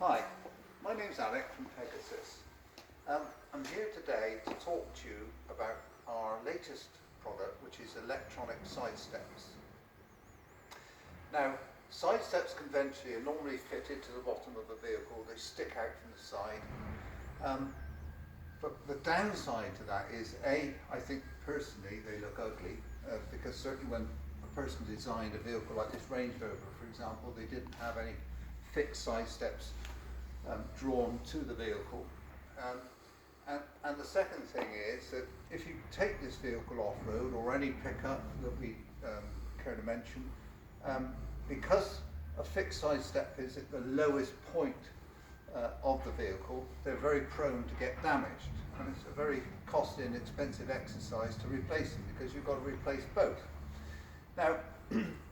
Hi, my name's Alex from Pegasus. I'm here today to talk to you about our latest product, which is electronic side steps. Now, side steps conventionally are normally fitted to the bottom of the vehicle. They stick out from the side. But the downside to that is, I think personally they look ugly, because certainly when a person designed a vehicle like this Range Rover, for example, they didn't have any fixed side steps drawn to the vehicle. And the second thing is that if you take this vehicle off-road, or any pickup that we care to mention, because a fixed side step is at the lowest point of the vehicle, they're very prone to get damaged, and it's a very costly and expensive exercise to replace them, because you've got to replace both. Now,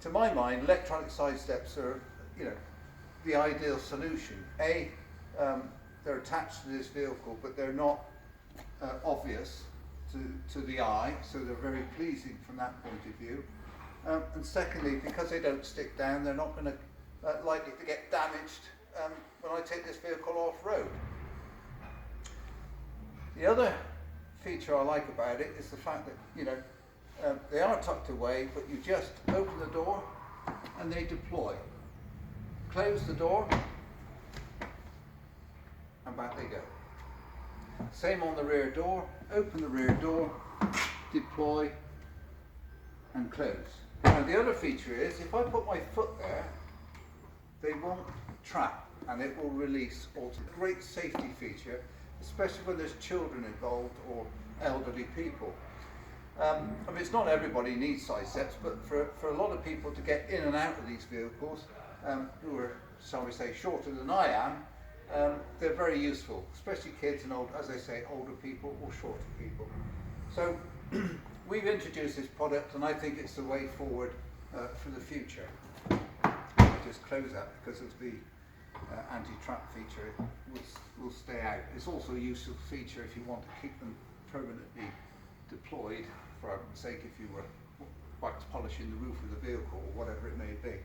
to my mind, electronic side steps are, the ideal solution. They're attached to this vehicle, but they're not obvious to the eye, so they're very pleasing from that point of view. And secondly, because they don't stick down, they're not going to likely to get damaged when I take this vehicle off-road. The other feature I like about it is the fact that they are tucked away, but you just open the door and they deploy. Close the door and back they go. Same on the rear door. Open the rear door, deploy and close. Now the other feature is, if I put my foot there, they won't trap and it will release. Also, a great safety feature, especially when there's children involved or elderly people. It's not everybody needs side steps, but for a lot of people to get in and out of these vehicles, who are, shall we say, shorter than I am, they're very useful, especially kids and older people or shorter people. So we've introduced this product, and I think it's the way forward for the future. I'll just close that because of the anti-trap feature. It will stay out. It's also a useful feature if you want to keep them permanently deployed, for argument's sake, if you were wax polishing the roof of the vehicle or whatever it may be.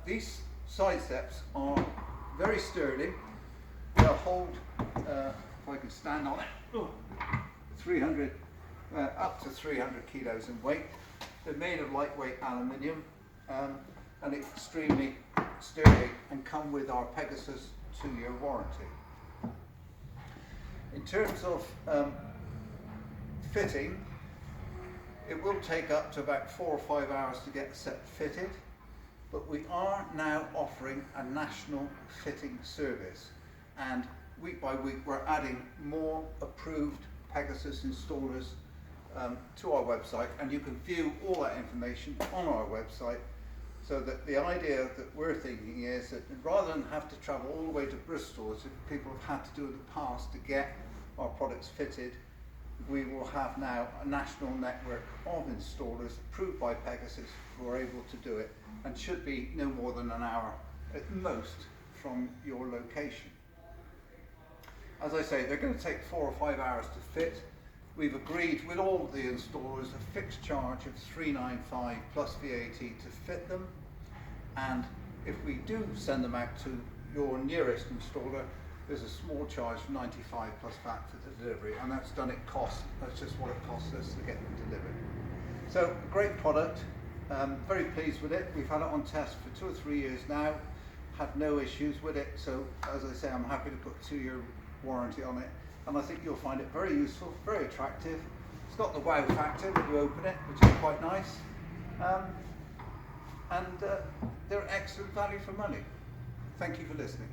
These side steps are very sturdy. They'll hold, if I can stand on it, up to 300 kilos in weight. They're made of lightweight aluminium and extremely sturdy, and come with our Pegasus 2-year warranty. In terms of fitting, it will take up to about 4 or 5 hours to get the set fitted. But we are now offering a national fitting service, and week by week we're adding more approved Pegasus installers to our website, and you can view all that information on our website. So that the idea that we're thinking is that rather than have to travel all the way to Bristol, as people have had to do in the past to get our products fitted, we will have now a national network of installers approved by Pegasus who are able to do it, and should be no more than an hour at most from your location. As I say, they're going to take 4 or 5 hours to fit. We've agreed with all the installers a fixed charge of $395 plus VAT to fit them, and if we do send them out to your nearest installer, there's a small charge of $95 plus VAT for the delivery, and that's done at cost. That's just what it costs us to get them delivered. So, a great product. Very pleased with it. We've had it on test for 2 or 3 years now, had no issues with it. So, as I say, I'm happy to put a 2-year warranty on it, and I think you'll find it very useful, very attractive. It's got the wow factor when you open it, which is quite nice. And they're excellent value for money. Thank you for listening.